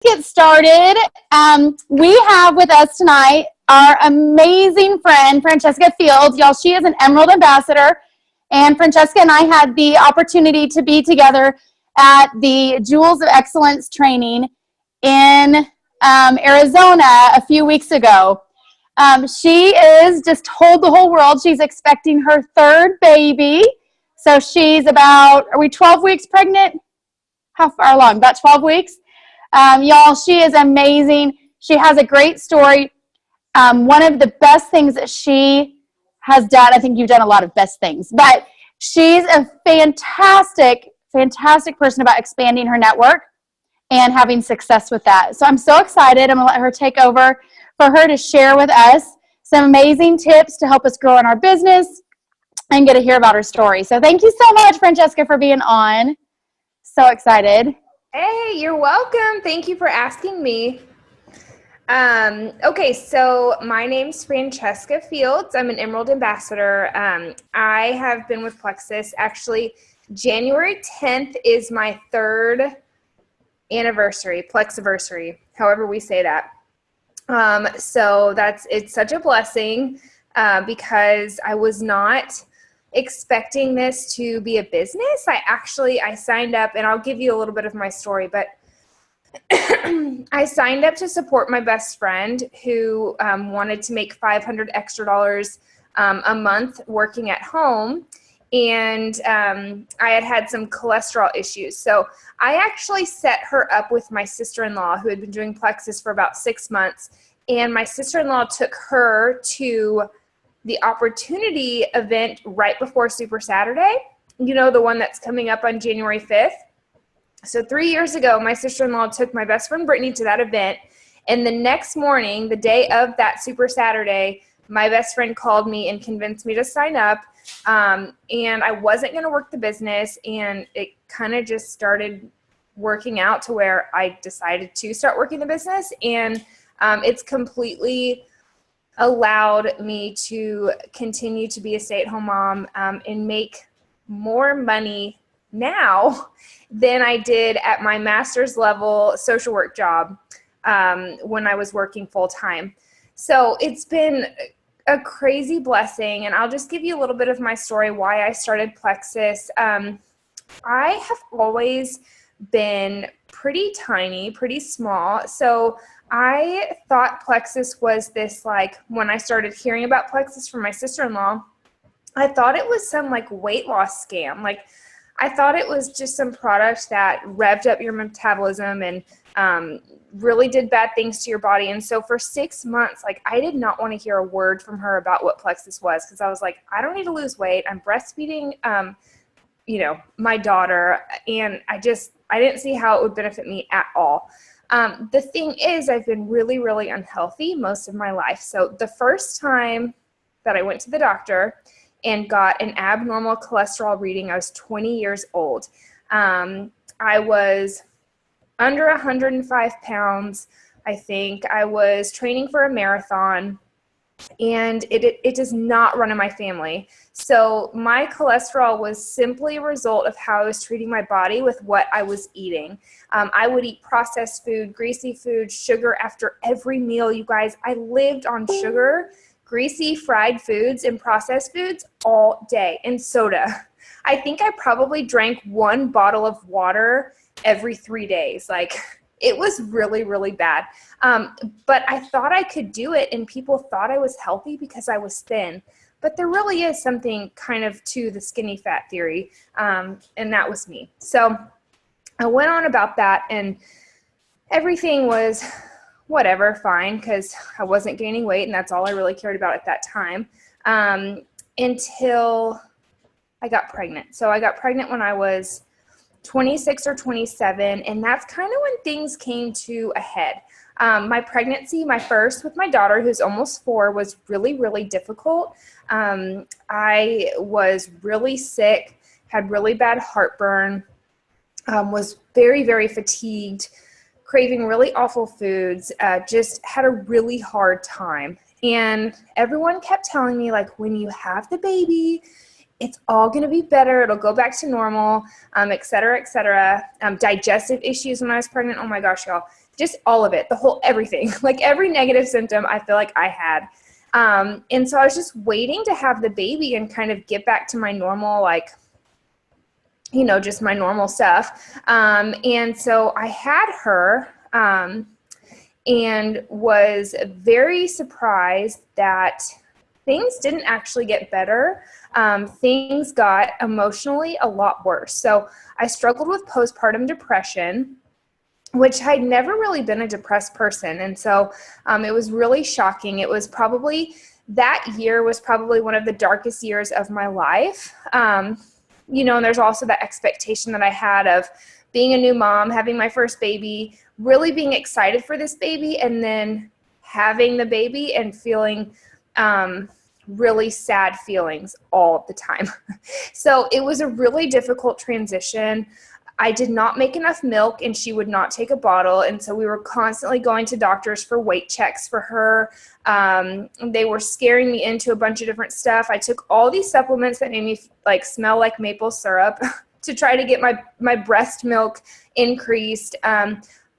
Get started. We have with us tonight our amazing friend, Francesca Fields. Y'all, she is an Emerald Ambassador, and Francesca and I had the opportunity to be together at the Jewels of Excellence training in Arizona a few weeks ago. She is just told the whole world she's expecting her third baby. So she's about, are we 12 weeks pregnant? How far along? About 12 weeks. Y'all, she is amazing. She has a great story. One of the best things that she has done, I think you've done a lot of best things, but she's a fantastic person about expanding her network and having success with that. So I'm so excited. I'm going to let her take over for her to share with us some amazing tips to help us grow in our business and get to hear about her story. So thank you so much, Francesca, for being on. So excited. Hey, you're welcome. Thank you for asking me. Okay, so my name's Francesca Fields. I'm an Emerald Ambassador. I have been with Plexus. Actually, January 10th is my third anniversary, Plexiversary, however we say that. So it's such a blessing because I was not expecting this to be a business. I signed up, and I'll give you a little bit of my story, but I signed up to support my best friend who wanted to make $500 extra a month working at home. And I had some cholesterol issues. So I actually set her up with my sister-in-law who had been doing Plexus for about 6 months. And my sister-in-law took her to the opportunity event right before Super Saturday, you know, the one that's coming up on January 5th. So 3 years ago, my sister-in-law took my best friend Brittany to that event. And the next morning, the day of that Super Saturday, my best friend called me and convinced me to sign up. And I wasn't going to work the business. And it kind of just started working out to where I decided to start working the business. And it's completely allowed me to continue to be a stay-at-home mom and make more money now than I did at my master's level social work job when I was working full-time. So it's been a crazy blessing, and I'll just give you a little bit of my story why I started Plexus. I have always been pretty tiny, pretty small, so I thought Plexus was this, like, when I started hearing about Plexus from my sister-in-law, I thought it was some, like, weight loss scam. Like, I thought it was just some product that revved up your metabolism and really did bad things to your body. And so for 6 months, like, I did not want to hear a word from her about what Plexus was, because I was like, I don't need to lose weight. I'm breastfeeding, my daughter, and I didn't see how it would benefit me at all. The thing is, I've been really, really unhealthy most of my life. So the first time that I went to the doctor and got an abnormal cholesterol reading, I was 20 years old. I was under 105 pounds, I think. I was training for a marathon, and it does not run in my family. So my cholesterol was simply a result of how I was treating my body with what I was eating. I would eat processed food, greasy food, sugar after every meal, you guys. I lived on sugar, greasy fried foods, and processed foods all day, and soda. I think I probably drank 1 bottle of water every 3 days. Like, it was really, really bad. But I thought I could do it, and people thought I was healthy because I was thin. But there really is something kind of to the skinny fat theory, and that was me. So I went on about that, and everything was whatever, fine, because I wasn't gaining weight, and that's all I really cared about at that time, until I got pregnant. So I got pregnant when I was 26 or 27, and that's kind of when things came to a head. My pregnancy, my first with my daughter, who's almost 4, was really, really difficult. I was really sick, had really bad heartburn, was very, very fatigued, craving really awful foods, just had a really hard time. And everyone kept telling me, like, when you have the baby, it's all going to be better. It'll go back to normal, et cetera, et cetera. Digestive issues when I was pregnant. Oh my gosh, y'all. just all of it, everything, like every negative symptom I feel like I had. And so I was just waiting to have the baby and kind of get back to my normal, like, just my normal stuff. And so I had her, and was very surprised that things didn't actually get better. Things got emotionally a lot worse. So I struggled with postpartum depression, which I'd never really been a depressed person. And so it was really shocking. That year was probably one of the darkest years of my life. And there's also that expectation that I had of being a new mom, having my first baby, really being excited for this baby, and then having the baby and feeling really sad feelings all the time. So it was a really difficult transition. I did not make enough milk, and she would not take a bottle. And so we were constantly going to doctors for weight checks for her. They were scaring me into a bunch of different stuff. I took all these supplements that made me smell like maple syrup to try to get my breast milk increased.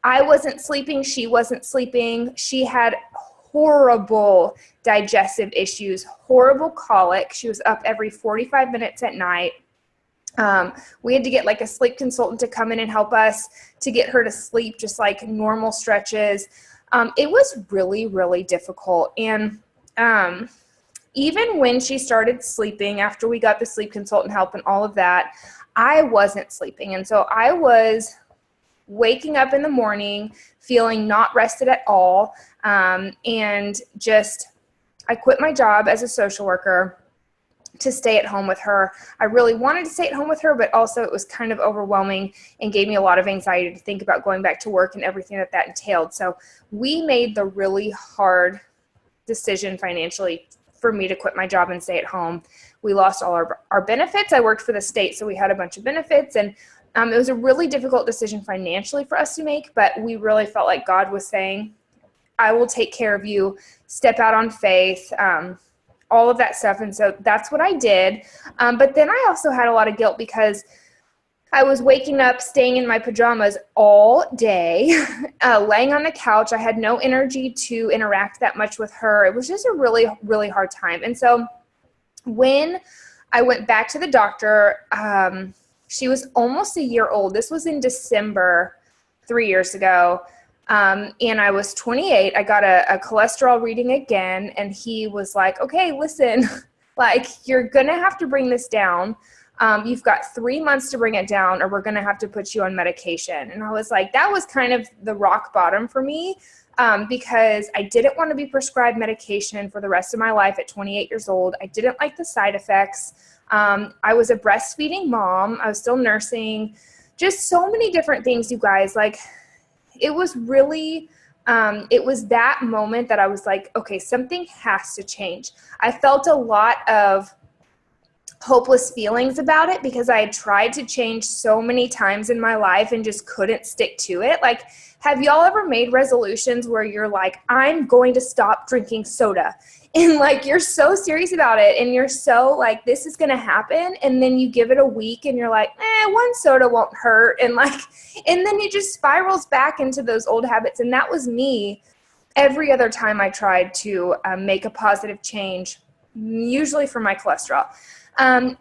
I wasn't sleeping. She wasn't sleeping. She had horrible digestive issues, horrible colic. She was up every 45 minutes at night. We had to get a sleep consultant to come in and help us to get her to sleep, just like normal stretches. It was really, really difficult. And even when she started sleeping, after we got the sleep consultant help and all of that, I wasn't sleeping. And so I was waking up in the morning feeling not rested at all. And I quit my job as a social worker to stay at home with her. I really wanted to stay at home with her, but also it was kind of overwhelming and gave me a lot of anxiety to think about going back to work and everything that entailed. So we made the really hard decision financially for me to quit my job and stay at home. We lost all our benefits. I worked for the state, so we had a bunch of benefits, and it was a really difficult decision financially for us to make, but we really felt like God was saying, I will take care of you, step out on faith, all of that stuff. And so that's what I did. But then I also had a lot of guilt because I was waking up, staying in my pajamas all day, laying on the couch. I had no energy to interact that much with her. It was just a really, really hard time. And so when I went back to the doctor, she was almost a year old. This was in December, 3 years ago. And I was 28. I got a cholesterol reading again, and he was like, okay, listen, you're going to have to bring this down. You've got 3 months to bring it down, or we're going to have to put you on medication. And I was like, that was kind of the rock bottom for me, because I didn't want to be prescribed medication for the rest of my life at 28 years old. I didn't like the side effects. I was a breastfeeding mom. I was still nursing, just so many different things, you guys. It was really, it was that moment that I was like, okay, something has to change. I felt a lot of hopeless feelings about it because I had tried to change so many times in my life and just couldn't stick to it. Have y'all ever made resolutions where you're like, I'm going to stop drinking soda? And you're so serious about it and you're so this is going to happen. And then you give it a week and you're like, one soda won't hurt. And and then it just spirals back into those old habits. And that was me every other time I tried to make a positive change, usually for my cholesterol.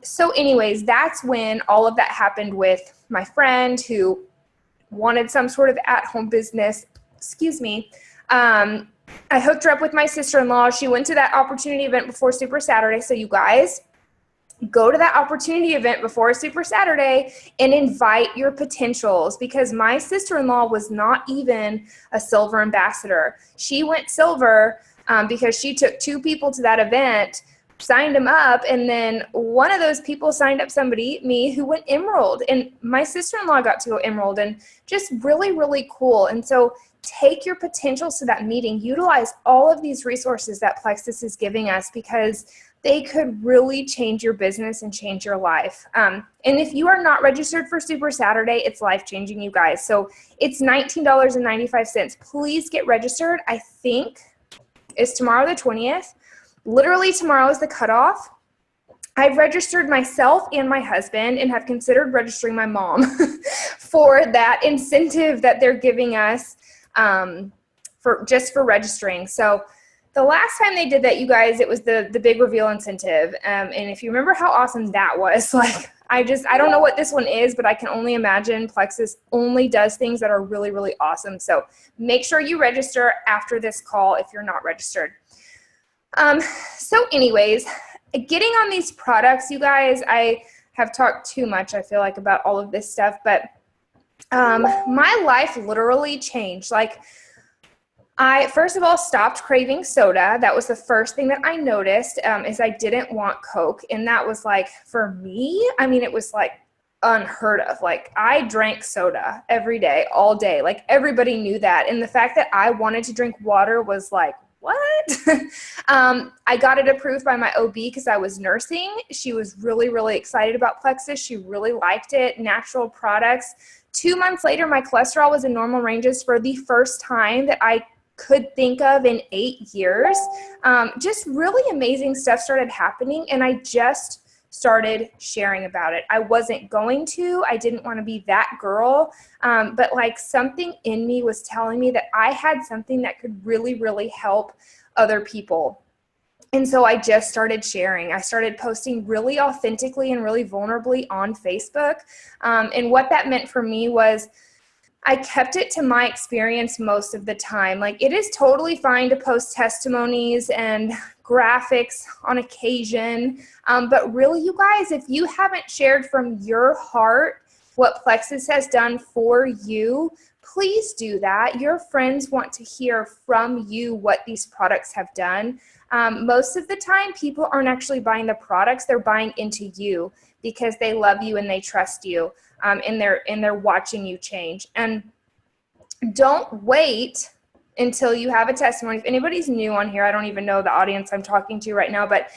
So anyways, that's when all of that happened with my friend who wanted some sort of at-home business. Excuse me. I hooked her up with my sister-in-law. She went to that opportunity event before Super Saturday. So you guys, go to that opportunity event before Super Saturday and invite your potentials, because my sister-in-law was not even a silver ambassador. She went silver because she took 2 people to that event, signed them up, and then one of those people signed up me, who went emerald. And my sister-in-law got to go emerald, and just really, really cool. And so take your potentials to that meeting. Utilize all of these resources that Plexus is giving us, because they could really change your business and change your life. And if you are not registered for Super Saturday, it's life-changing, you guys. So it's $19.95. Please get registered. I think it's tomorrow the 20th. Literally tomorrow is the cutoff. I've registered myself and my husband and have considered registering my mom for that incentive that they're giving us. for registering. So the last time they did that, you guys, it was the big reveal incentive. And if you remember how awesome that was, like, I don't know what this one is, but I can only imagine Plexus only does things that are really, really awesome. So make sure you register after this call if you're not registered. So anyways, getting on these products, you guys, I have talked too much, I feel like, about all of this stuff, but my life literally changed. Like, I, first of all, stopped craving soda. That was the first thing that I noticed, is I didn't want Coke. And that was like, for me, I mean, it was like unheard of. Like, I drank soda every day, all day. Like, everybody knew that. And the fact that I wanted to drink water was like, what? I got it approved by my OB because I was nursing. She was really, really excited about Plexus. She really liked it. Natural products. 2 months later, my cholesterol was in normal ranges for the first time that I could think of in 8 years. Just really amazing stuff started happening, and I just started sharing about it. I wasn't going to. I didn't want to be that girl, but like something in me was telling me that I had something that could really, really help other people. And so I just started sharing. I started posting really authentically and really vulnerably on Facebook. And what that meant for me was I kept it to my experience most of the time. Like, it is totally fine to post testimonies and graphics on occasion. But really, you guys, if you haven't shared from your heart what Plexus has done for you, please do that. Your friends want to hear from you what these products have done. Most of the time, people aren't actually buying the products. They're buying into you because they love you and they trust you. And they're watching you change. And don't wait until you have a testimony. If anybody's new on here, I don't even know the audience I'm talking to right now, but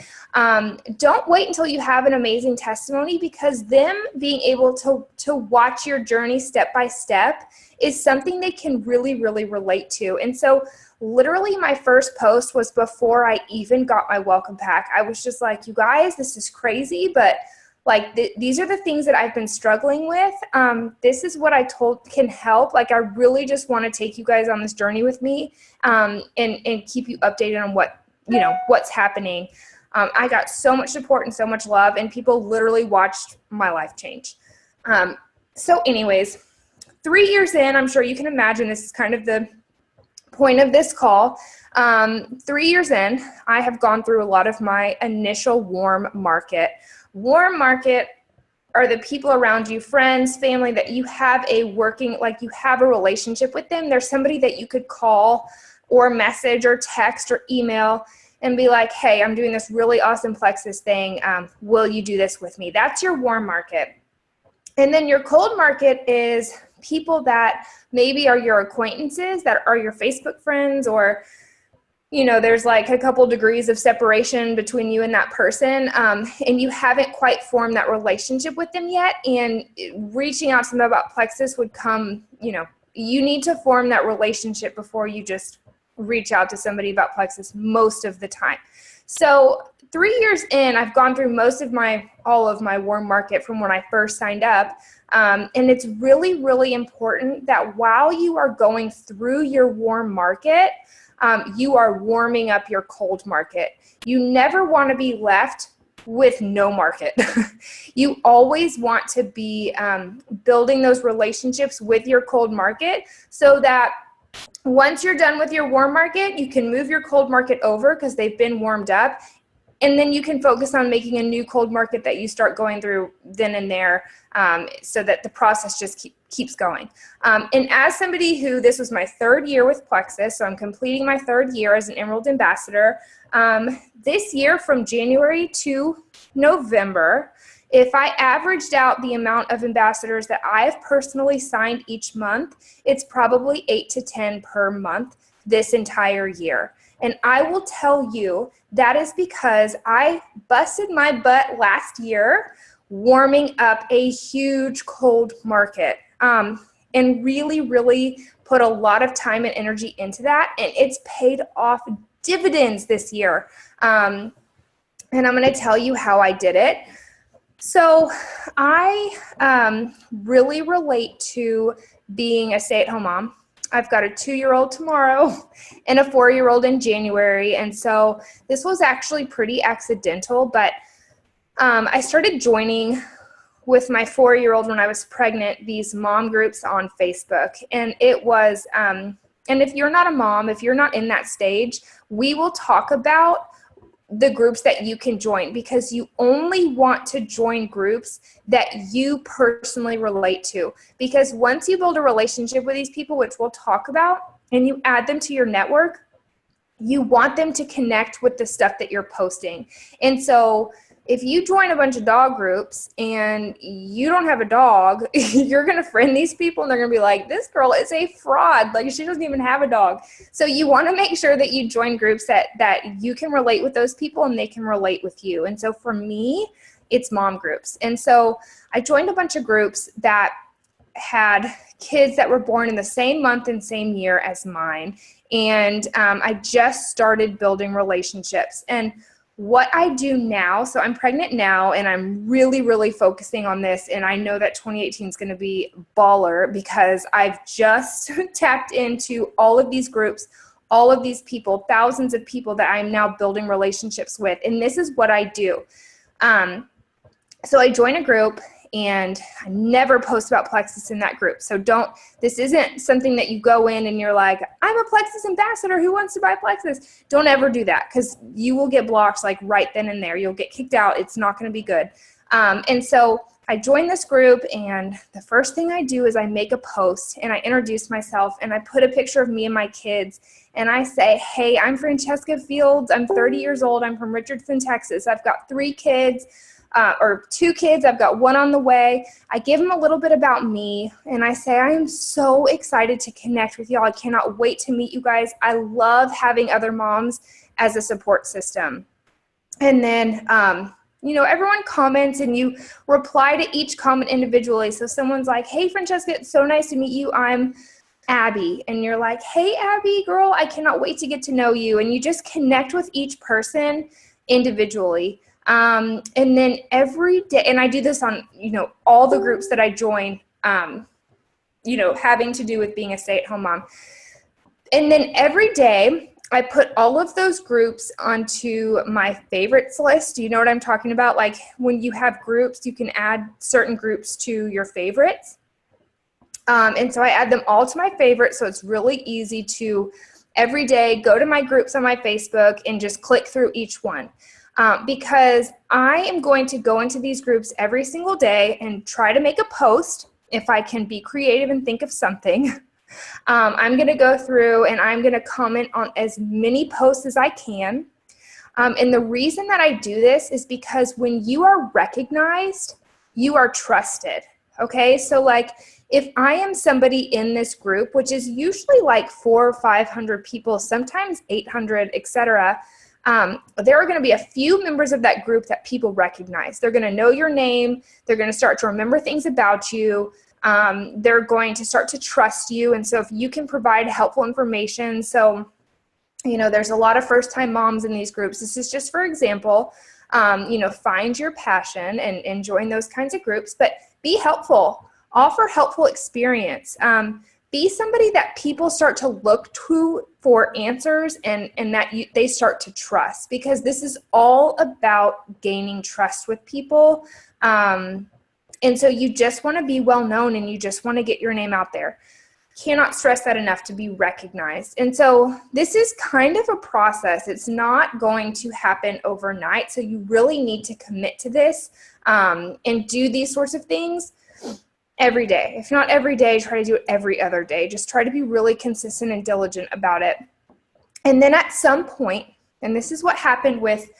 don't wait until you have an amazing testimony, because them being able to watch your journey step by step is something they can really, really relate to. And so literally my first post was before I even got my welcome pack. I was just like, you guys, this is crazy, but like, these are the things that I've been struggling with. This is what I told can help. Like, I really just want to take you guys on this journey with me, and keep you updated on what's happening. I got so much support and so much love, and people literally watched my life change. So anyways, 3 years in, I'm sure you can imagine this is kind of the point of this call. 3 years in, I have gone through a lot of my initial warm market. Warm market are the people around you, friends, family, that you have you have a relationship with them. There's somebody that you could call or message or text or email and be like, hey, I'm doing this really awesome Plexus thing. Will you do this with me? That's your warm market. And then your cold market is people that maybe are your acquaintances, that are your Facebook friends, or there's like a couple degrees of separation between you and that person, and you haven't quite formed that relationship with them yet, and reaching out to them about Plexus would come, you need to form that relationship before you just reach out to somebody about Plexus most of the time. So 3 years in, I've gone through all of my warm market from when I first signed up. And it's really, really important that while you are going through your warm market, you are warming up your cold market. You never want to be left with no market. You always want to be building those relationships with your cold market, so that once you're done with your warm market, you can move your cold market over because they've been warmed up. And then you can focus on making a new cold market that you start going through then and there, so that the process just keeps going. And as somebody who, this was my 3rd year with Plexus, so I'm completing my 3rd year as an Emerald Ambassador. This year, from January to November, if I averaged out the amount of ambassadors that I have personally signed each month, it's probably 8 to 10 per month this entire year. And I will tell you that is because I busted my butt last year warming up a huge cold market, and really, really put a lot of time and energy into that. And it's paid off dividends this year. And I'm going to tell you how I did it. So I really relate to being a stay-at-home mom. I've got a 2-year-old tomorrow and a 4-year-old in January. And so this was actually pretty accidental, but I started joining with my 4-year-old when I was pregnant, these mom groups on Facebook. And it was, and if you're not a mom, if you're not in that stage, we will talk about the groups that you can join, because you only want to join groups that you personally relate to. Because once you build a relationship with these people, which we'll talk about, and you add them to your network, you want them to connect with the stuff that you're posting. And so if you join a bunch of dog groups and you don't have a dog, you're going to friend these people and they're going to be like, this girl is a fraud. Like, she doesn't even have a dog. So you want to make sure that you join groups that you can relate with those people and they can relate with you. And so for me, it's mom groups. And so I joined a bunch of groups that had kids that were born in the same month and same year as mine. And I just started building relationships. And what I do now, so I'm pregnant now, and I'm really, really focusing on this, and I know that 2018 is going to be baller, because I've just tapped into all of these groups, all of these people, thousands of people that I'm now building relationships with, and this is what I do. So I join a group, and I never post about Plexus in that group. So this isn't something that you go in and you're like, I'm a Plexus ambassador who wants to buy Plexus. Don't ever do that, because you will get blocked like right then and there. You'll get kicked out. It's not going to be good. And so I join this group, and the first thing I do is I make a post and I introduce myself, and I put a picture of me and my kids, and I say, hey, I'm Francesca Fields. I'm 30 years old. I'm from Richardson, Texas. I've got 3 kids. Or 2 kids. I've got 1 on the way. I give them a little bit about me, and I say, I am so excited to connect with y'all. I cannot wait to meet you guys. I love having other moms as a support system. And then, everyone comments, and you reply to each comment individually. So someone's like, hey, Francesca, it's so nice to meet you. I'm Abby. And you're like, hey, Abby, girl, I cannot wait to get to know you. And you just connect with each person individually. And then every day, and I do this on, all the groups that I join, having to do with being a stay-at-home mom. And then every day I put all of those groups onto my favorites list. Do you know what I'm talking about? Like, when you have groups, you can add certain groups to your favorites. And so I add them all to my favorites. So it's really easy to every day go to my groups on my Facebook and just click through each one. Because I am going to go into these groups every single day and try to make a post if I can be creative and think of something. I'm going to go through and I'm going to comment on as many posts as I can. And the reason that I do this is because when you are recognized, you are trusted. Okay, so like if I am somebody in this group, which is usually like 400 or 500 people, sometimes 800, etc., there are going to be a few members of that group that people recognize. They're going to know your name. They're going to start to remember things about you. They're going to start to trust you. And so if you can provide helpful information, so, there's a lot of first-time moms in these groups. This is just for example, find your passion and join those kinds of groups, but be helpful, offer helpful experience. Be somebody that people start to look to for answers and that they start to trust, because this is all about gaining trust with people. And so you just want to be well known and you just want to get your name out there. Cannot stress that enough, to be recognized. And so this is kind of a process. It's not going to happen overnight. So you really need to commit to this and do these sorts of things every day. If not every day, try to do it every other day. Just try to be really consistent and diligent about it. And then at some point, and this is what happened with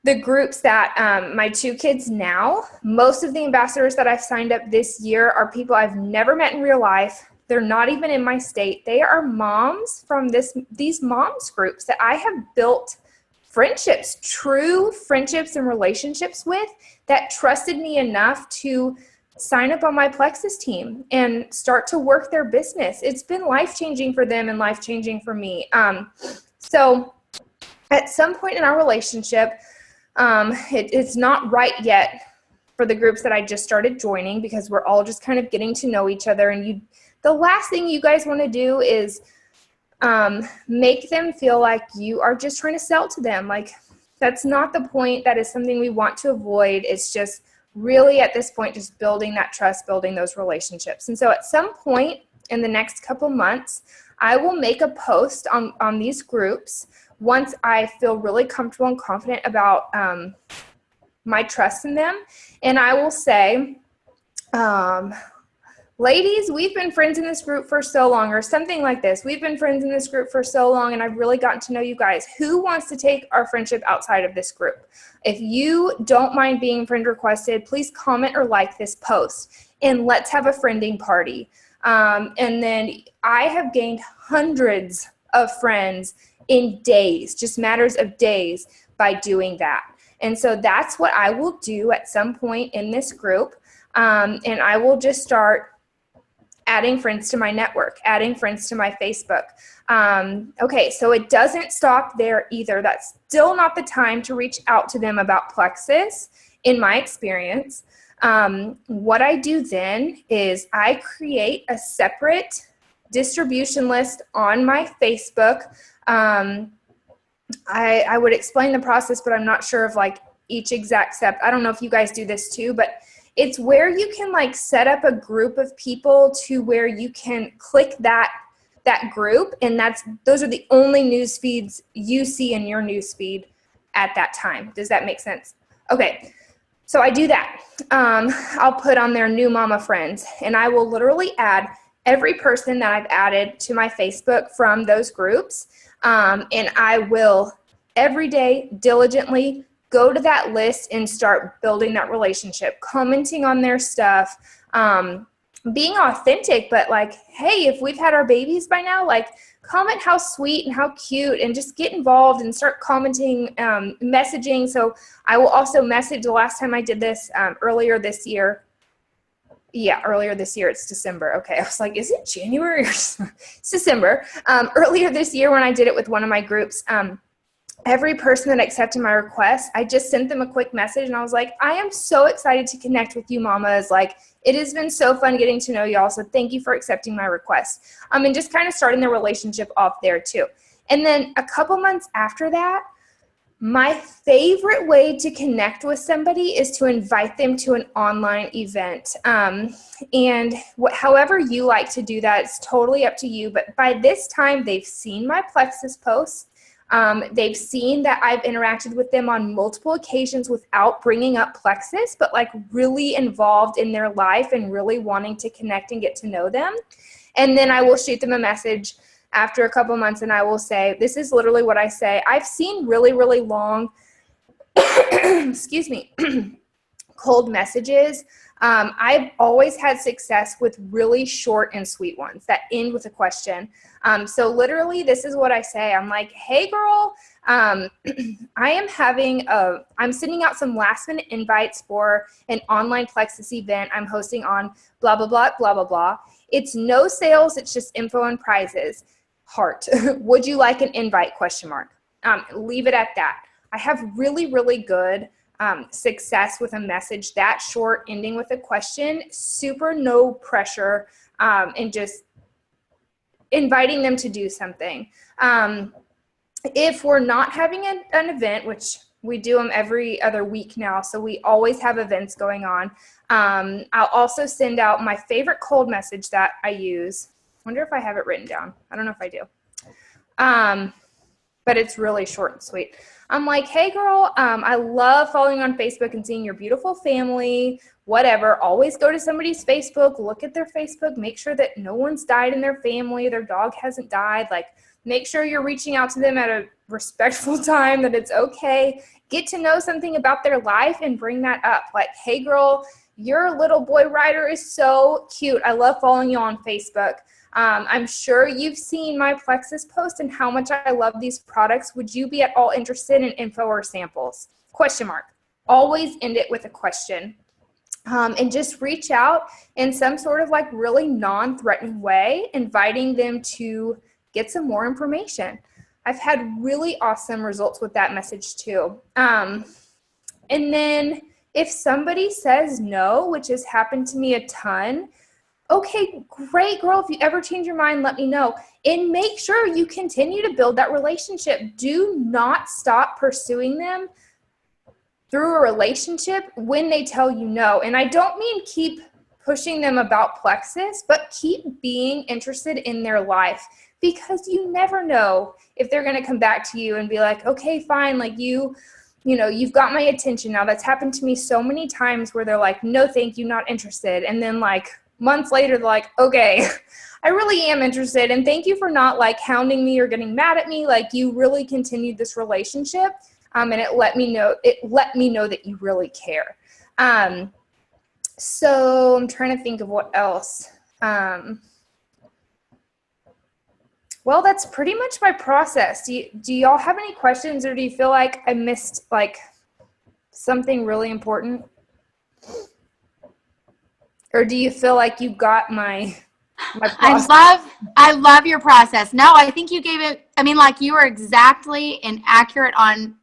the groups that my 2 kids now, most of the ambassadors that I've signed up this year are people I've never met in real life. They're not even in my state. They are moms from these moms groups that I have built friendships, true friendships and relationships with, that trusted me enough to sign up on my Plexus team and start to work their business. It's been life-changing for them and life-changing for me. So at some point in our relationship, it's not right yet for the groups that I just started joining, because we're all just kind of getting to know each other, and you the last thing you guys want to do is make them feel like you are just trying to sell to them. Like, that's not the point. That is something we want to avoid. It's just really at this point, just building that trust, building those relationships. And so at some point in the next couple months, I will make a post on these groups once I feel really comfortable and confident about my trust in them. And I will say, ladies, we've been friends in this group for so long, or something like this. We've been friends in this group for so long, and I've really gotten to know you guys. Who wants to take our friendship outside of this group? If you don't mind being friend requested, please comment or like this post, and let's have a friending party. And then I have gained hundreds of friends in days, just matters of days, by doing that. And so that's what I will do at some point in this group. And I will just start adding friends to my network, adding friends to my Facebook. Okay, so it doesn't stop there either. That's still not the time to reach out to them about Plexus, in my experience. What I do then is I create a separate distribution list on my Facebook. I would explain the process, but I'm not sure of like each exact step. I don't know if you guys do this too, but it's where you can like set up a group of people to where you can click that group, and those are the only news feeds you see in your news feed at that time. Does that make sense? Okay, so I do that. I'll put on their new mama friends, and I will literally add every person that I've added to my Facebook from those groups, and I will every day diligently go to that list and start building that relationship, commenting on their stuff, being authentic, but like, hey, if we've had our babies by now, like, comment how sweet and how cute, and just get involved and start commenting, messaging. So I will also message. The last time I did this, earlier this year, it's December. Okay, I was like, is it January? It's December. Earlier this year when I did it with one of my groups, every person that accepted my request, I just sent them a quick message, and I was like, I am so excited to connect with you mamas. Like, it has been so fun getting to know y'all, so thank you for accepting my request. And just kind of starting the relationship off there too. And then a couple months after that, my favorite way to connect with somebody is to invite them to an online event. And however you like to do that, it's totally up to you. But by this time, they've seen my Plexus posts. They've seen that I've interacted with them on multiple occasions without bringing up Plexus, but like really involved in their life and really wanting to connect and get to know them. And then I will shoot them a message after a couple months, and I will say, this is literally what I say. I've seen really, really long, excuse me, cold messages. I've always had success with really short and sweet ones that end with a question. So literally, this is what I say. I'm like, hey girl, I'm sending out some last minute invites for an online Plexus event I'm hosting on blah, blah, blah, blah, blah, blah. It's no sales. It's just info and prizes. Heart. Would you like an invite? ? Leave it at that. I have really, really good success with a message that short, ending with a question, super no pressure, and just inviting them to do something. If we're not having an event, which we do them every other week now, so we always have events going on, I'll also send out my favorite cold message that I use. Wonder if I have it written down. I don't know if I do. But it's really short and sweet. I'm like, hey girl, I love following on Facebook and seeing your beautiful family, whatever. Always go to somebody's Facebook, look at their Facebook, make sure that no one's died in their family, their dog hasn't died. Like, make sure you're reaching out to them at a respectful time, that it's okay. Get to know something about their life and bring that up. Like, hey girl, your little boy Ryder is so cute. I love following you on Facebook. I'm sure you've seen my Plexus post and how much I love these products. Would you be at all interested in info or samples? ? Always end it with a question. And just reach out in some sort of like really non-threatening way, inviting them to get some more information. I've had really awesome results with that message too. And then if somebody says no, which has happened to me a ton, okay, great, girl. If you ever change your mind, let me know. And make sure you continue to build that relationship. Do not stop pursuing them through a relationship when they tell you no. And I don't mean keep pushing them about Plexus, but keep being interested in their life, because you never know if they're going to come back to you and be like, okay, fine. Like you know, you've got my attention now. That's happened to me so many times where they're like, no, thank you, not interested. And then like months later, they're like, okay, I really am interested. And thank you for not like hounding me or getting mad at me. Like you really continued this relationship. And it let me know that you really care. So I'm trying to think of what else. Well, that's pretty much my process. Do y'all have any questions, or do you feel like I missed like something really important? Or do you feel like you got my process? I love your process. No, I think you gave it, I mean, like you were exactly and accurate on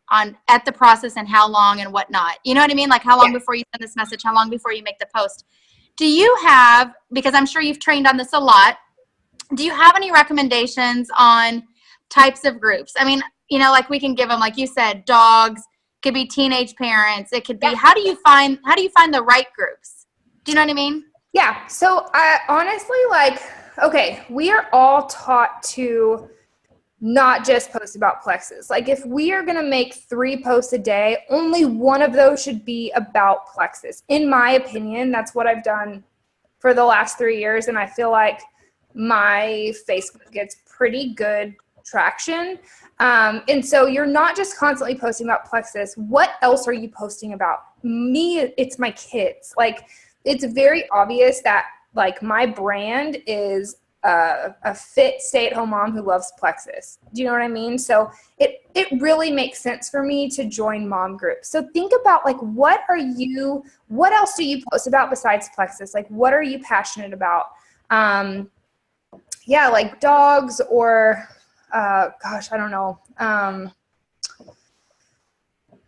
at the process and how long and whatnot. You know what I mean? Like how long before you send this message, how long before you make the post. Do you have, because I'm sure you've trained on this a lot, do you have any recommendations on types of groups? I mean, you know, like we can give them, like you said, dogs, could be teenage parents. It could be, how do you find the right groups? Do you know what I mean? Yeah. So I honestly, like, okay, we are all taught to not just post about Plexus. Like if we are going to make 3 posts a day, only one of those should be about Plexus. In my opinion, that's what I've done for the last 3 years. And I feel like my Facebook gets pretty good traction. And so you're not just constantly posting about Plexus. What else are you posting about? Me, it's my kids. Like it's very obvious that like my brand is a fit stay-at-home mom who loves Plexus. Do you know what I mean? So it really makes sense for me to join mom groups. So think about like, what else do you post about besides Plexus? Like, what are you passionate about? Yeah, like dogs or, gosh, I don't know.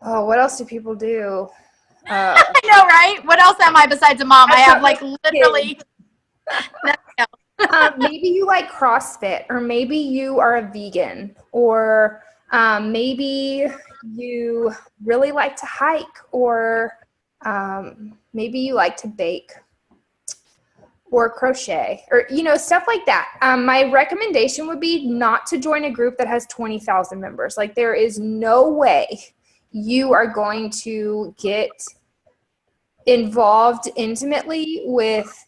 Oh, what else do people do? I know, right? What else am I besides a mom? I have like literally. Maybe you like CrossFit, or maybe you are a vegan, or maybe you really like to hike, or maybe you like to bake or crochet, or, you know, stuff like that. My recommendation would be not to join a group that has 20,000 members. Like there is no way you are going to get involved intimately with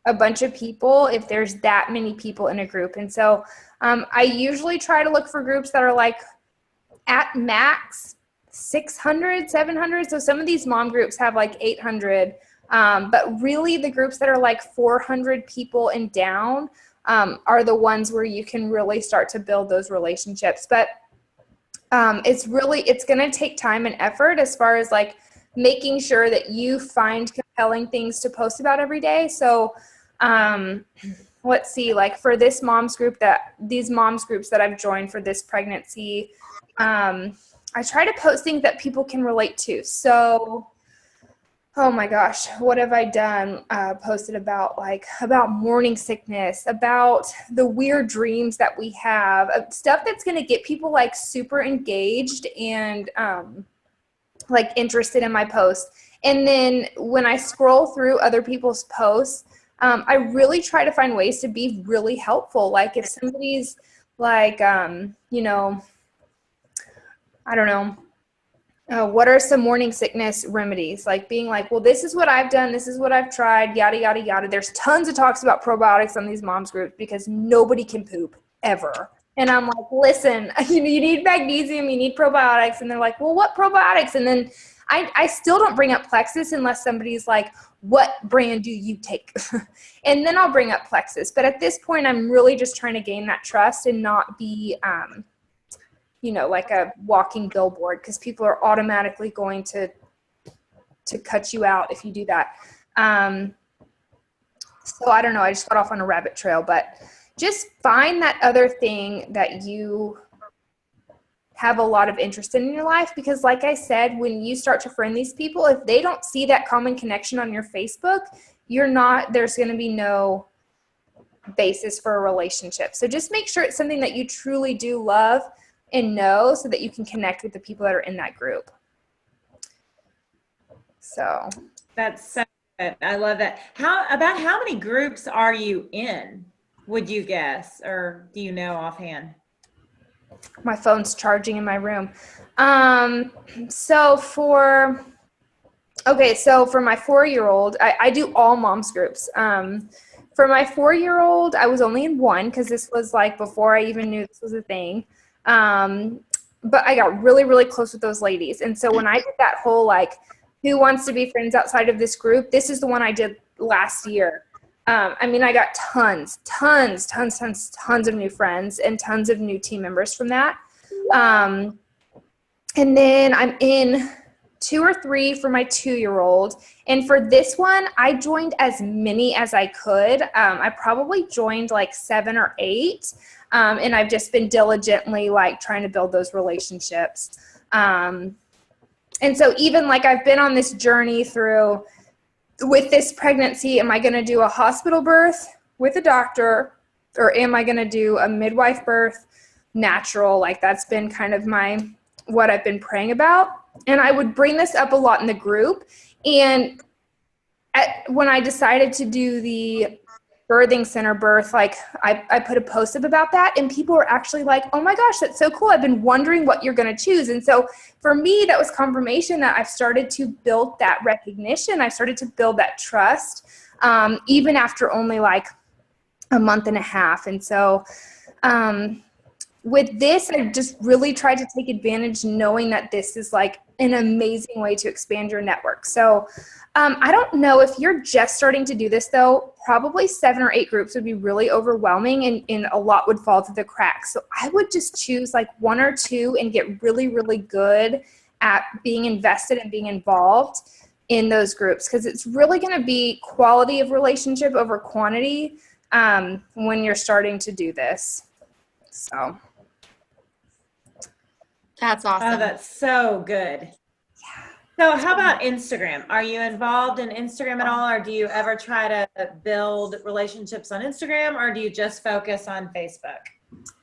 a bunch of people if there's that many people in a group. And so I usually try to look for groups that are like at max 600, 700. So some of these mom groups have like 800. But really the groups that are like 400 people and down are the ones where you can really start to build those relationships. But it's going to take time and effort as far as like making sure that you find compelling things to post about every day. So let's see, like for these moms groups that I've joined for this pregnancy, I try to post things that people can relate to. So oh my gosh, what have I done? Posted about morning sickness, about the weird dreams that we have, stuff that's going to get people like super engaged and like interested in my post. And then when I scroll through other people's posts, I really try to find ways to be really helpful. Like if somebody's like, you know, I don't know, what are some morning sickness remedies? Like being like, well, this is what I've done. This is what I've tried, yada, yada, yada. There's tons of talks about probiotics on these moms groups because nobody can poop ever. And I'm like, listen, you need magnesium, you need probiotics. And they're like, well, what probiotics? And then I still don't bring up Plexus unless somebody's like, what brand do you take? And then I'll bring up Plexus. But at this point, I'm really just trying to gain that trust and not be, you know, like a walking billboard, because people are automatically going to cut you out if you do that. So I don't know. I just got off on a rabbit trail, but just find that other thing that you have a lot of interest in your life, because like I said, when you start to friend these people, if they don't see that common connection on your Facebook, there's going to be no basis for a relationship. So just make sure it's something that you truly do love and know, so that you can connect with the people that are in that group. So that's so good. I love that. How many groups are you in, would you guess, or do you know offhand? My phone's charging in my room. So for my 4-year-old, I do all moms groups. For my 4-year-old, I was only in one, because this was like before I even knew this was a thing. But I got really, really close with those ladies. And so when I did that whole, like, who wants to be friends outside of this group, this is the one I did last year. I mean, I got tons of new friends and tons of new team members from that. And then I'm in 2 or 3 for my 2-year-old. And for this one, I joined as many as I could. I probably joined like 7 or 8. And I've just been diligently like trying to build those relationships. And so even like I've been on this journey through with this pregnancy, am I going to do a hospital birth with a doctor, or am I going to do a midwife birth natural? Like that's been kind of what I've been praying about. And I would bring this up a lot in the group. And when I decided to do the birthing center birth, like I put a post up about that, and people were actually like, oh my gosh, that's so cool. I've been wondering what you're going to choose. And so for me, that was confirmation that I've started to build that recognition. I started to build that trust, even after only like a month and a half. And so, with this, I just really tried to take advantage, knowing that this is like an amazing way to expand your network. So I don't know if you're just starting to do this though, probably 7 or 8 groups would be really overwhelming, and a lot would fall through the cracks. So I would just choose like 1 or 2 and get really, really good at being invested and being involved in those groups, because it's really going to be quality of relationship over quantity when you're starting to do this. So. That's awesome. Oh, that's so good. Yeah. So how about Instagram? Are you involved in Instagram at all, or do you ever try to build relationships on Instagram, or do you just focus on Facebook?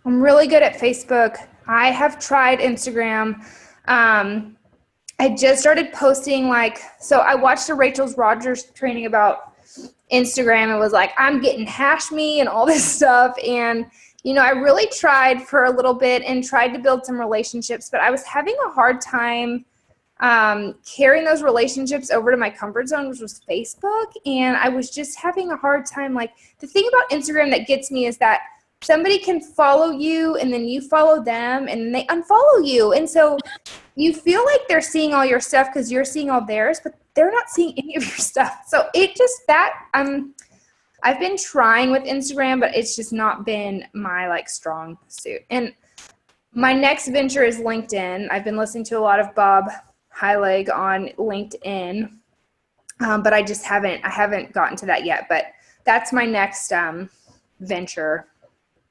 I'm really good at Facebook. I have tried Instagram. I just started posting so I watched a Rachel Rogers training about Instagram and was like, I'm getting hash me and all this stuff. And I really tried for a little bit and tried to build some relationships, but I was having a hard time carrying those relationships over to my comfort zone, which was Facebook. And I was just having a hard time. Like, the thing about Instagram that gets me is that somebody can follow you and then you follow them and then they unfollow you. And so you feel like they're seeing all your stuff because you're seeing all theirs, but they're not seeing any of your stuff. So I've been trying with Instagram, but it's just not been my strong suit. And my next venture is LinkedIn. I've been listening to a lot of Bob Heilig on LinkedIn, but I haven't gotten to that yet. But that's my next venture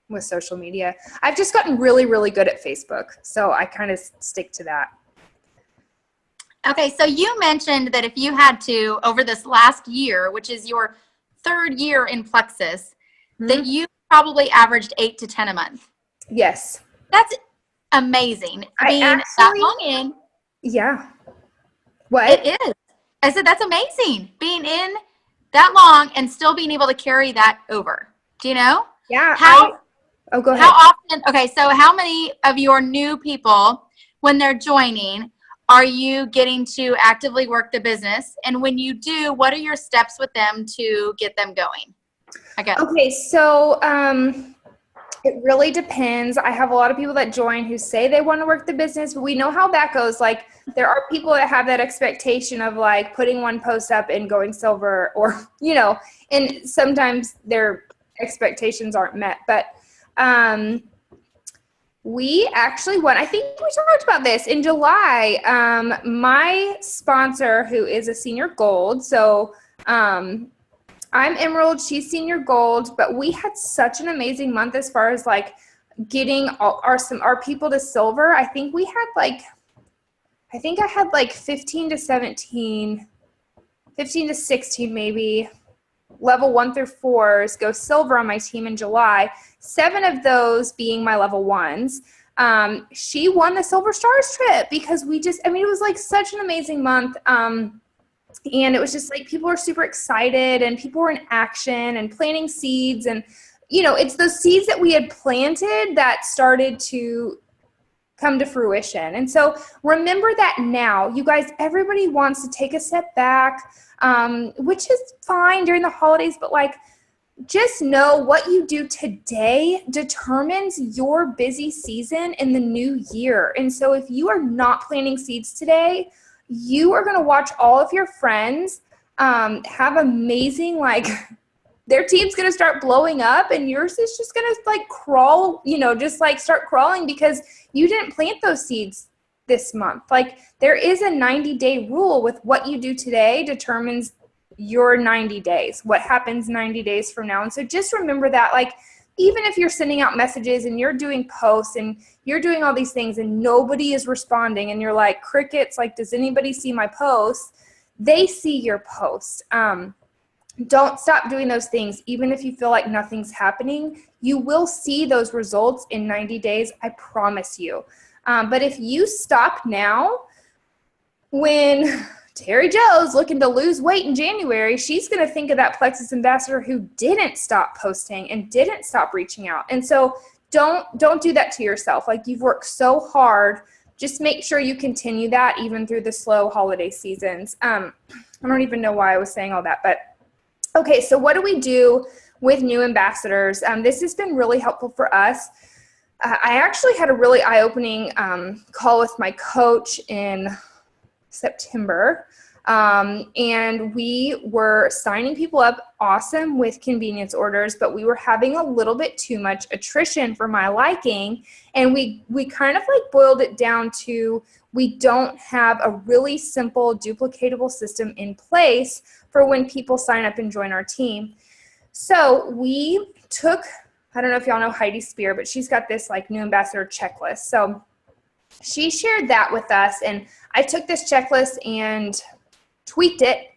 with social media. I've just gotten really, really good at Facebook, so I kind of stick to that. Okay, so you mentioned that if you had to, over this last year, which is your 3rd year in Plexus, that you probably averaged 8 to 10 a month. Yes. That's amazing. That long in. Yeah. What? It is. I said, that's amazing. Being in that long and still being able to carry that over. Do you know? Yeah. Go ahead. How often, okay, so how many of your new people, when they're joining, are you getting to actively work the business? And when you do, what are your steps with them to get them going? Okay, so it really depends. I have a lot of people that join who say they want to work the business, but we know how that goes. Like, there are people that have that expectation of putting one post up and going silver, or, and sometimes their expectations aren't met. But we actually won. I think we talked about this in July. My sponsor, who is a senior gold, so I'm Emerald, she's senior gold, but we had such an amazing month as far as getting our people to silver. I think we had I had 15 to 16 maybe level 1 through 4s go silver on my team in July, 7 of those being my level 1s. She won the Silver Stars trip because it was like such an amazing month. And it was just like people were super excited and people were in action and planting seeds. And, it's those seeds that we had planted that started to come to fruition. And so remember that now. You guys, everybody wants to take a step back, which is fine during the holidays, but like, just know what you do today determines your busy season in the new year. And so if you are not planting seeds today, you are going to watch all of your friends have amazing, like, their team's going to start blowing up and yours is just going to like crawl, just like start crawling because you didn't plant those seeds this month. Like, there is a 90-day rule with what you do today determines your 90 days, what happens 90 days from now. And so just remember that, like, even if you're sending out messages and you're doing posts and you're doing all these things and nobody is responding and you're like crickets, like, does anybody see my posts? They see your post. Don't stop doing those things. Even if you feel like nothing's happening, you will see those results in 90 days. I promise you. But if you stop now, when Terry Jo's looking to lose weight in January, she's going to think of that Plexus ambassador who didn't stop posting and didn't stop reaching out. And so don't do that to yourself. Like, you've worked so hard. Just make sure you continue that even through the slow holiday seasons. I don't even know why I was saying all that, but okay. So what do we do with new ambassadors? This has been really helpful for us. I actually had a really eye-opening call with my coach in September. And we were signing people up awesome with convenience orders, but we were having a little bit too much attrition for my liking. And we kind of like boiled it down to, we don't have a really simple duplicatable system in place for when people sign up and join our team. So we took, I don't know if y'all know Heidi Spear, but she's got this like new ambassador checklist. So she shared that with us, and I took this checklist and tweaked it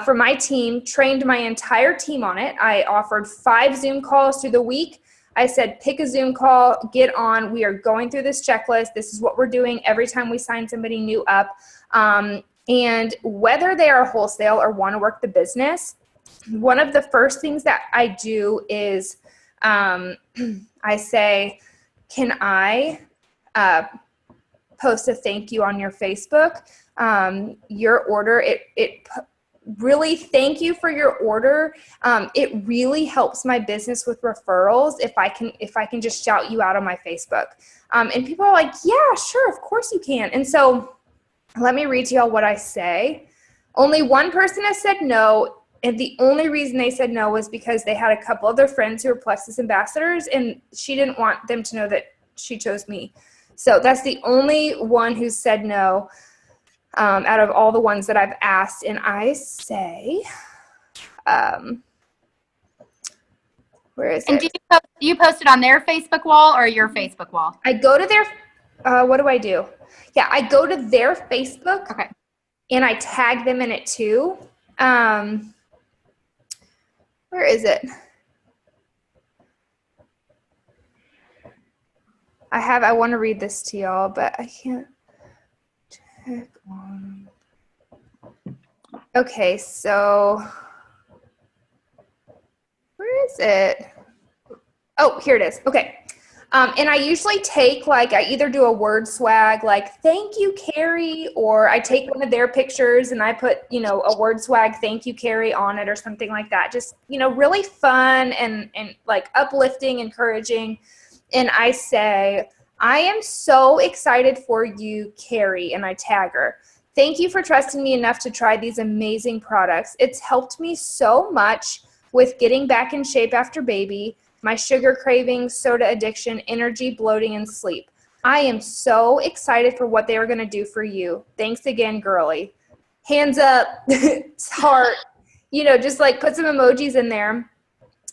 for my team, trained my entire team on it. I offered 5 Zoom calls through the week. I said, pick a Zoom call, get on. We are going through this checklist. This is what we're doing every time we sign somebody new up. And whether they are wholesale or want to work the business, one of the first things that I do is I say, can I post a thank you on your Facebook? Your order, it really, thank you for your order. It really helps my business with referrals if I can just shout you out on my Facebook. And people are like, yeah, sure, of course you can. And so let me read to y'all what I say. Only one person has said no. And the only reason they said no was because they had a couple of their friends who were Plexus ambassadors, and she didn't want them to know that she chose me. So that's the only one who said no out of all the ones that I've asked. And I say, where is it? And do you post it on their Facebook wall or your Facebook wall? I go to their, what do I do? Yeah, I go to their Facebook. Okay. And I tag them in it too. Where is it? I want to read this to y'all, but I can't check on. Okay, so where is it? Oh, here it is. Okay. And I usually take, like, I either do a word swag, like, thank you, Carrie, or I take one of their pictures and I put, a word swag, thank you, Carrie, on it or something like that. Just, really fun and like uplifting, encouraging. And I say, I am so excited for you, Carrie, and I tag her. Thank you for trusting me enough to try these amazing products. It's helped me so much with getting back in shape after baby, my sugar cravings, soda addiction, energy, bloating, and sleep. I am so excited for what they are going to do for you. Thanks again, girly. Hands up, heart, just like put some emojis in there.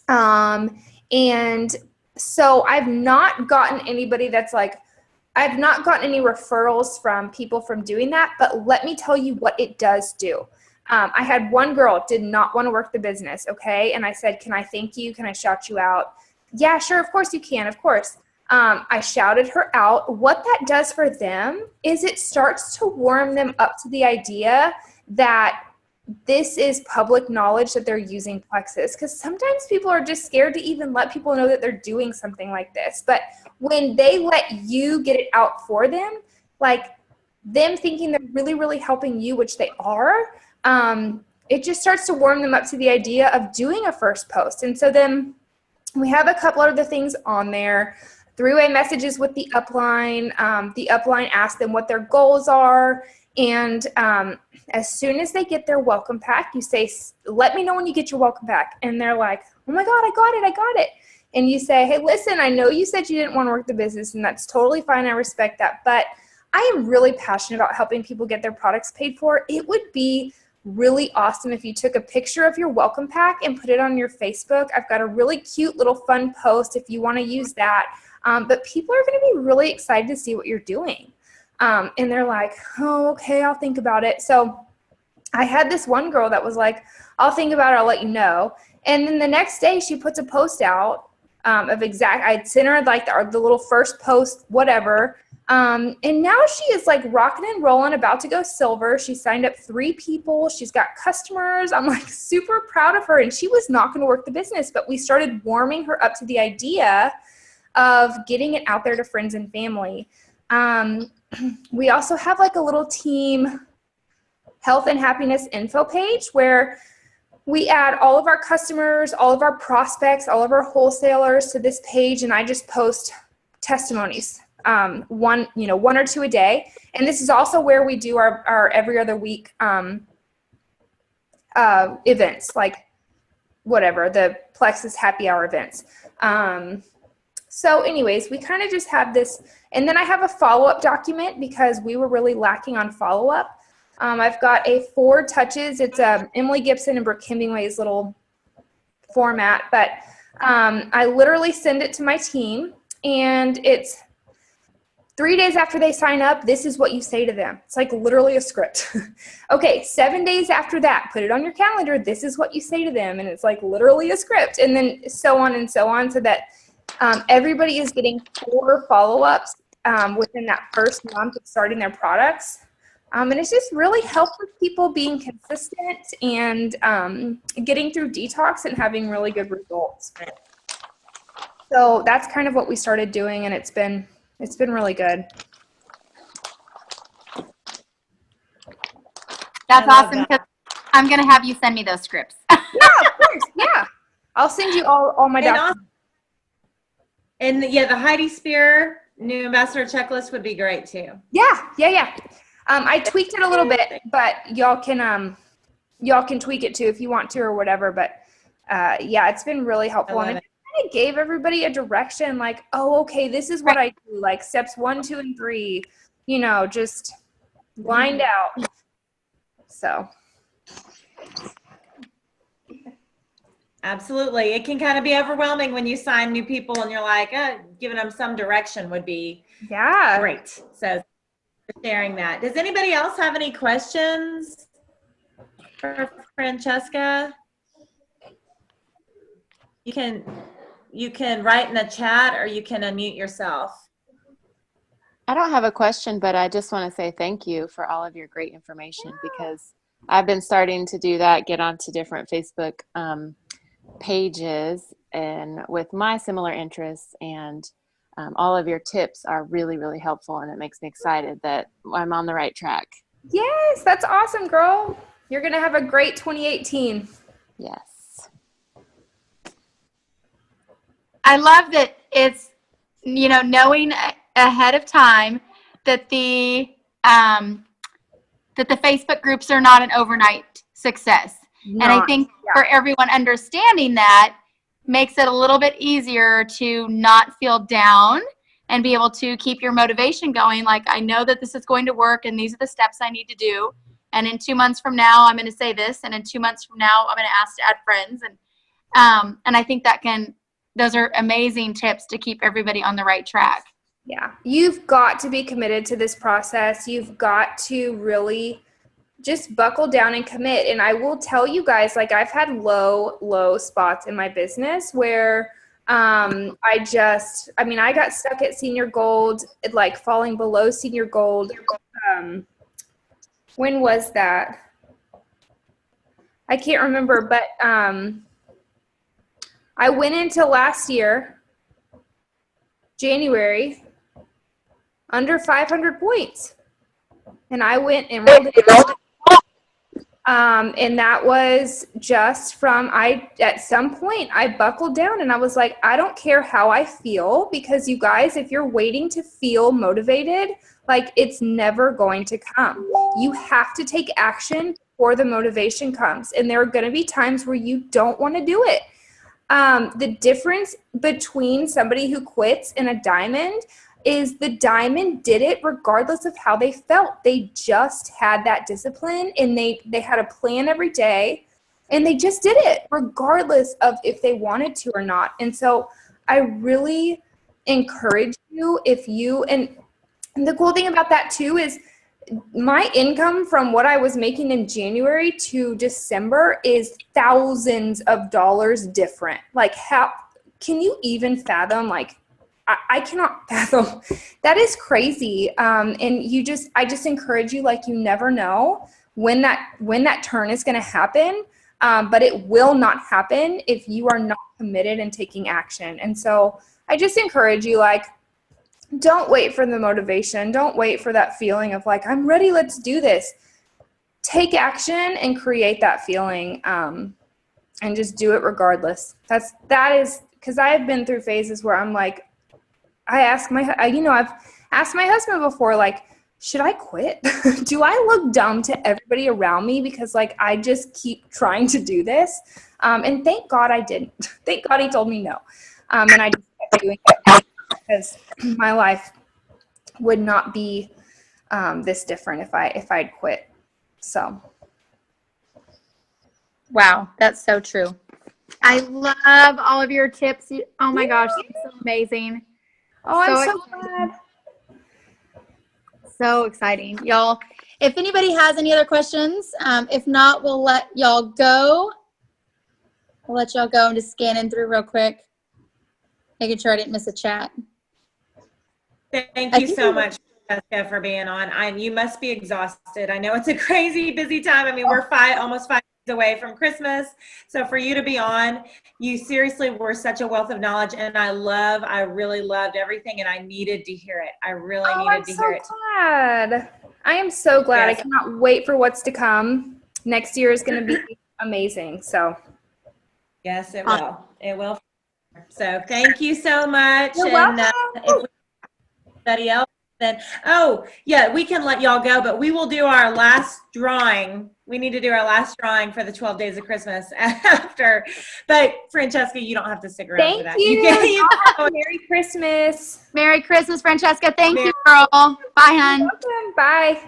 And so I've not gotten anybody that's like, I've not gotten any referrals from people from doing that, but let me tell you what it does do. I had one girl did not want to work the business, okay? And I said, can I thank you? Can I shout you out? Yeah, sure, of course you can, of course. I shouted her out. What that does for them is it starts to warm them up to the idea that this is public knowledge that they're using Plexus, because sometimes people are just scared to even let people know that they're doing something like this. But when they let you get it out for them, like them thinking they're really, really helping you, which they are, it just starts to warm them up to the idea of doing a first post. And so then we have a couple other things on there. Three-way messages with the upline. The upline asks them what their goals are. And as soon as they get their welcome pack, you say, let me know when you get your welcome pack. And they're like, oh my God, I got it. And you say, hey, listen, I know you said you didn't want to work the business, and that's totally fine. I respect that. But I am really passionate about helping people get their products paid for. It would be really awesome if you took a picture of your welcome pack and put it on your Facebook. I've got a really cute little fun post if you want to use that. But people are going to be really excited to see what you're doing. And they're like, oh, okay, I'll think about it. So I had this one girl that was like, I'll think about it, I'll let you know. And then the next day she puts a post out I'd sent her like the little first post, whatever. And now she is like rocking and rolling, about to go silver. She signed up 3 people. She's got customers. I'm like super proud of her. And she was not going to work the business, but we started warming her up to the idea of getting it out there to friends and family. We also have like a little team health and happiness info page where we add all of our customers, all of our prospects, all of our wholesalers to this page, and I just post testimonies, one or 2 a day. And this is also where we do our every other week events, like whatever, the Plexus happy hour events. So anyways, we kind of just have this, and then I have a follow-up document because we were really lacking on follow-up. I've got a 4 touches. It's Emily Gibson and Brooke Hemingway's little format, but I literally send it to my team, and it's 3 days after they sign up, this is what you say to them. It's like literally a script. Okay, 7 days after that, put it on your calendar. This is what you say to them, and it's like literally a script, and then so on, so that everybody is getting 4 follow-ups within that first month of starting their products. And it's just really helped with people being consistent and getting through detox and having really good results. So that's kind of what we started doing, and it's been really good. That's awesome. Because I'm going to have you send me those scripts. Yeah, of course. Yeah. I'll send you all my documents. And the Heidi Spear new ambassador checklist would be great too. Yeah. I tweaked it a little bit, but y'all can tweak it too if you want to or whatever. But it's been really helpful, and it kind of gave everybody a direction. Like, oh, okay, this is what I do. Like steps 1, 2, and 3. Just lined out. So. Absolutely. It can kind of be overwhelming when you sign new people and you're like, giving them some direction would be great. So for sharing that. Does anybody else have any questions for Francesca? You can write in the chat, or you can unmute yourself. I don't have a question, but I just want to say thank you for all of your great information, because I've been starting to do that, get onto different Facebook pages and with my similar interests, and all of your tips are really, really helpful, and it makes me excited that I'm on the right track. Yes, that's awesome, girl. You're going to have a great 2018. Yes. I love that it's, knowing ahead of time that the Facebook groups are not an overnight success. And I think for everyone understanding that makes it a little bit easier to not feel down and be able to keep your motivation going. Like, I know that this is going to work, and these are the steps I need to do. And in 2 months from now, I'm going to say this. And in 2 months from now, I'm going to ask to add friends. And I think those are amazing tips to keep everybody on the right track. Yeah. You've got to be committed to this process. You've got to really just buckle down and commit. And I will tell you guys, like, I've had low spots in my business where I got stuck at senior gold, like falling below senior gold. When was that? I can't remember, but I went into last year, January, under 500 points. And I went and rolled it. And that was just from, at some point, I buckled down and I was like, I don't care how I feel, because you guys, if you're waiting to feel motivated, like, it's never going to come. You have to take action before the motivation comes. And there are going to be times where you don't want to do it. The difference between somebody who quits and a diamond is the diamond did it regardless of how they felt. They just had that discipline, and they had a plan every day, and they just did it regardless of if they wanted to or not. And so I really encourage you, and the cool thing about that too is my income from what I was making in January to December is thousands of dollars different. Like, how can you even fathom? Like, I cannot fathom. That is crazy. And I just encourage you, like, you never know when that turn is going to happen. But it will not happen if you are not committed and taking action. And so I just encourage you, like, don't wait for the motivation. Don't wait for that feeling of like, I'm ready, let's do this. Take action and create that feeling, and just do it regardless. That is, because I have been through phases where I'm like, I've asked my husband before, like, should I quit? Do I look dumb to everybody around me because, like, I just keep trying to do this? And thank God I didn't. Thank God he told me no. And I just kept doing it because my life would not be this different if I'd quit. So. Wow, that's so true. I love all of your tips. Oh my gosh, it's so amazing. Oh, I'm so glad. So exciting. Y'all, if anybody has any other questions, if not, we'll let y'all go. I'll let y'all go and just scanning through real quick, making sure I didn't miss a chat. Thank you so much, Jessica, for being on. You must be exhausted. I know it's a crazy busy time. I mean, we're almost 5 days away from Christmas. So for you to be on, you seriously were such a wealth of knowledge, and I really loved everything, and I needed to hear it. I really needed to hear it. Glad. I am so glad. Yes. I cannot wait for what's to come. Next year is going to be amazing. So yes, it will. It will. So thank you so much. You're welcome. If anybody else, then we can let y'all go, but we will do our last drawing. We need to do our last drawing for the 12 days of Christmas after. But Francesca, you don't have to stick around for that. You Merry Christmas. Merry Christmas, Francesca. Thank you, girl. Bye, hon. Bye.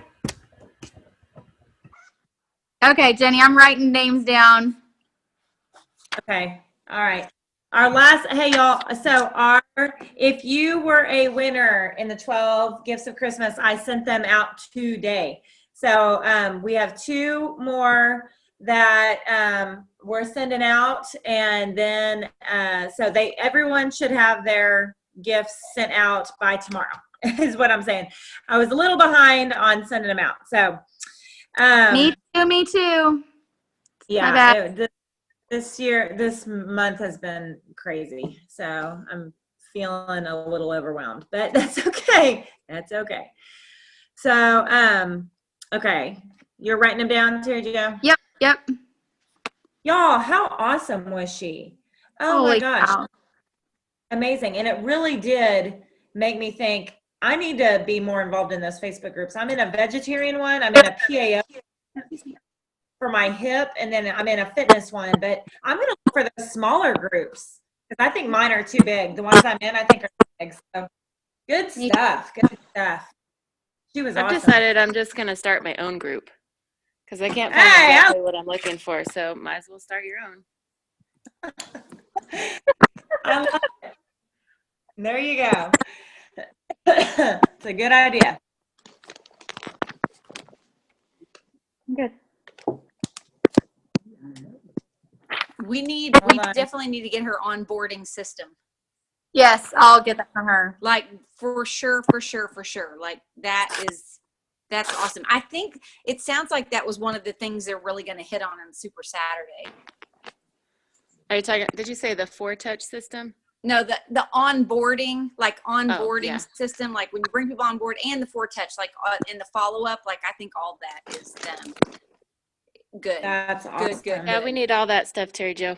Okay, Jenny, I'm writing names down. Okay. All right. Our last, hey y'all, so if you were a winner in the 12 gifts of Christmas, I sent them out today. So we have 2 more that we're sending out, and then everyone should have their gifts sent out by tomorrow is what I'm saying. I was a little behind on sending them out. So me too. Yeah, this month has been crazy, so I'm feeling a little overwhelmed, but that's okay. That's okay. So, okay, you're writing them down too, Joe? Yep. Y'all, how awesome was she? Oh Holy my gosh, cow. Amazing! And it really did make me think I need to be more involved in those Facebook groups. I'm in a vegetarian one. I'm in a PAO for my hip, and then I'm in a fitness one, but I'm going to look for those smaller groups because I think mine are too big. The ones I'm in, I think are too big. So good stuff. She was awesome. I've decided I'm just going to start my own group because I can't find exactly what I'm looking for, so might as well start your own. I love it. There you go. It's a good idea. good. We definitely need to get her onboarding system. Yes, I'll get that from her. Like for sure. Like that's awesome. I think it sounds like that was one of the things they're really going to hit on Super Saturday. Are you talking, did you say the 4-touch system? No, the onboarding, system, like when you bring people on board, and the 4-touch, like in the follow-up, like I think all that is good. That's awesome. Good. Yeah, we need all that stuff, Terry Jo.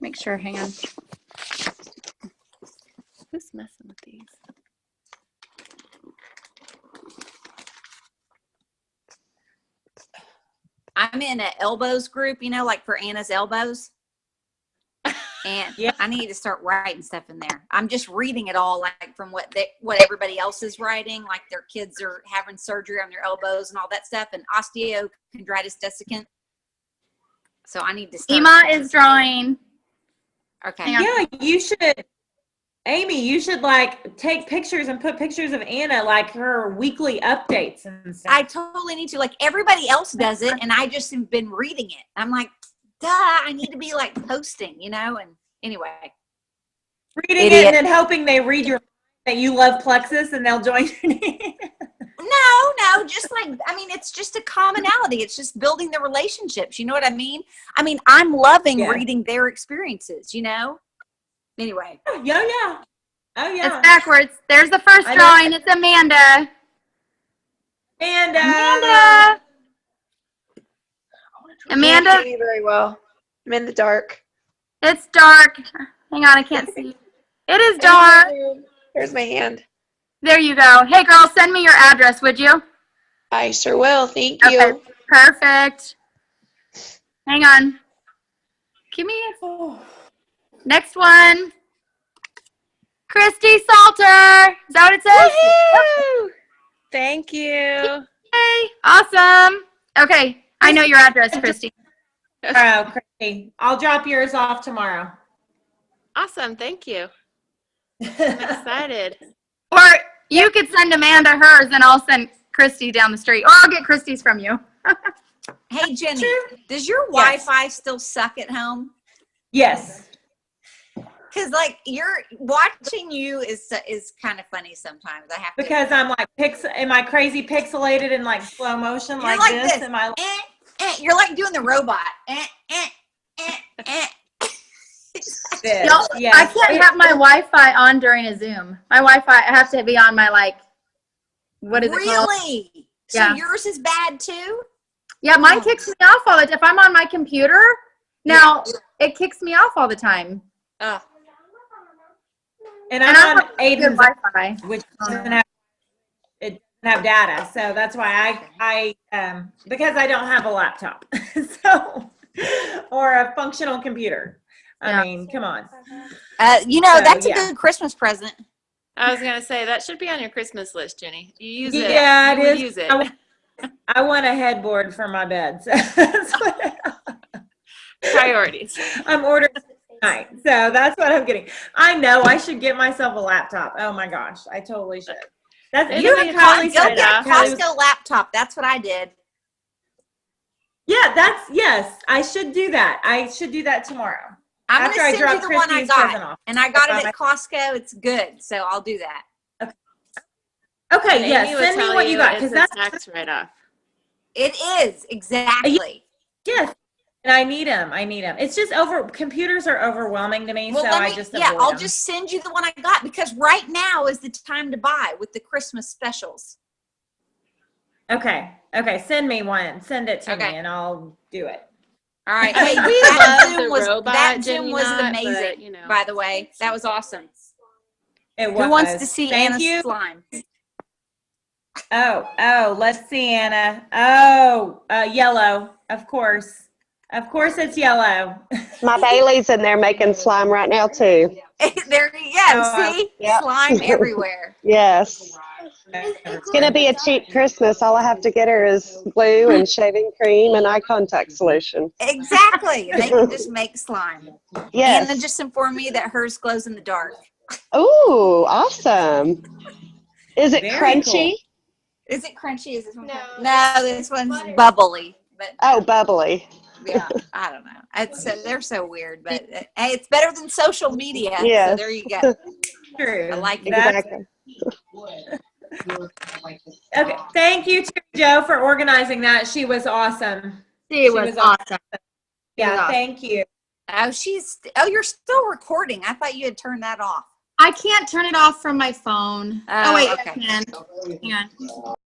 Make sure, hang on. Who's messing with these? I'm in an elbows group, like for Anna's elbows. And yeah. I need to start writing stuff in there. I'm just reading it all, like from what everybody else is writing, like their kids are having surgery on their elbows and all that stuff, and osteochondritis dissecant. So I need to start. Ema is drawing. Okay. Yeah, you should. Amy, you should like take pictures and put pictures of Anna, like her weekly updates and stuff. I totally need to. Like everybody else does it, and I just have been reading it. I'm like, duh, I need to be like posting, and anyway. Reading it and then hoping they read that you love Plexus and they'll join your name. No, just like, it's just a commonality. It's just building the relationships. You know what I mean? I'm loving reading their experiences, Anyway. Yeah. Oh, yeah. It's backwards. There's the first drawing. It's Amanda. Amanda. Amanda. Can't see you very well. I'm in the dark. It's dark. Hang on, I can't see. It is dark. There's my hand. There you go. Hey, girl, send me your address, would you? I sure will. Thank you. Okay, perfect. Hang on. Give me next one. Christy Salter. Is that what it says? Woo-hoo! Thank you. Hey, awesome. Okay, I know your address, Christy. Oh, Christy. I'll drop yours off tomorrow. Awesome. Thank you. I'm excited. Or you could send Amanda hers, and I'll send Christy down the street. Or I'll get Christy's from you. Hey, Jenny, does your Wi-Fi still suck at home? Yes. Because like watching you is kind of funny sometimes. I have to. Because I'm like, am I crazy pixelated in like slow motion like this? Am I? You're like doing the robot. Y'all, yes. I can't have my Wi-Fi on during a Zoom. My Wi-Fi, I have to be on my what is it called? Really? So yours is bad too? Yeah, mine kicks me off all the time. If I'm on my computer, now it kicks me off all the time. And I'm on Aiden's Wi-Fi, which doesn't have data, so that's why I because I don't have a laptop, or a functional computer. I mean, come on. That's a good Christmas present. I was gonna say that should be on your Christmas list, Jenny. You use it. Yeah, it is. Use it. I want a headboard for my bed. So Priorities. I'm ordering tonight, so that's what I'm getting. I know I should get myself a laptop. Oh my gosh, I totally should. Go get a Costco laptop. That's what I did. Yeah, yes. I should do that. I should do that tomorrow. I'm going to send you the one I got, and I got it at Costco. It's good, so I'll do that. Okay, yes. Send me what you got, because that's tax write-off. It is, exactly. Yes, and I need them. It's just computers are overwhelming to me, so I just avoid I'll them. just send you the one I got, because right now is the time to buy with the Christmas specials. Okay, send me one. Send it to me, and I'll do it. All right. Hey, that Zoom was amazing, by the way. That was awesome. It was. Who wants to see Anna's slime? Oh, let's see, Anna. Oh, yellow, of course. Of course it's yellow. My Bailey's in there making slime right now, too. There you go. See? Yep. Slime everywhere. Yes. It's going to be a cheap Christmas. All I have to get her is glue and shaving cream and eye contact solution. Exactly. They can just make slime. Yes. And then just inform me that hers glows in the dark. Ooh, awesome. Is it crunchy? Cool. Is it crunchy? Is this one? No, this one's bubbly. But bubbly. Yeah, I don't know. They're so weird, but hey, it's better than social media. Yes. So there you go. True. I like it. Exactly. Okay. Thank you to Joe for organizing that. She was awesome. She was awesome. Yeah, thank you. Oh, you're still recording. I thought you had turned that off. I can't turn it off from my phone. Oh, wait, okay. I can.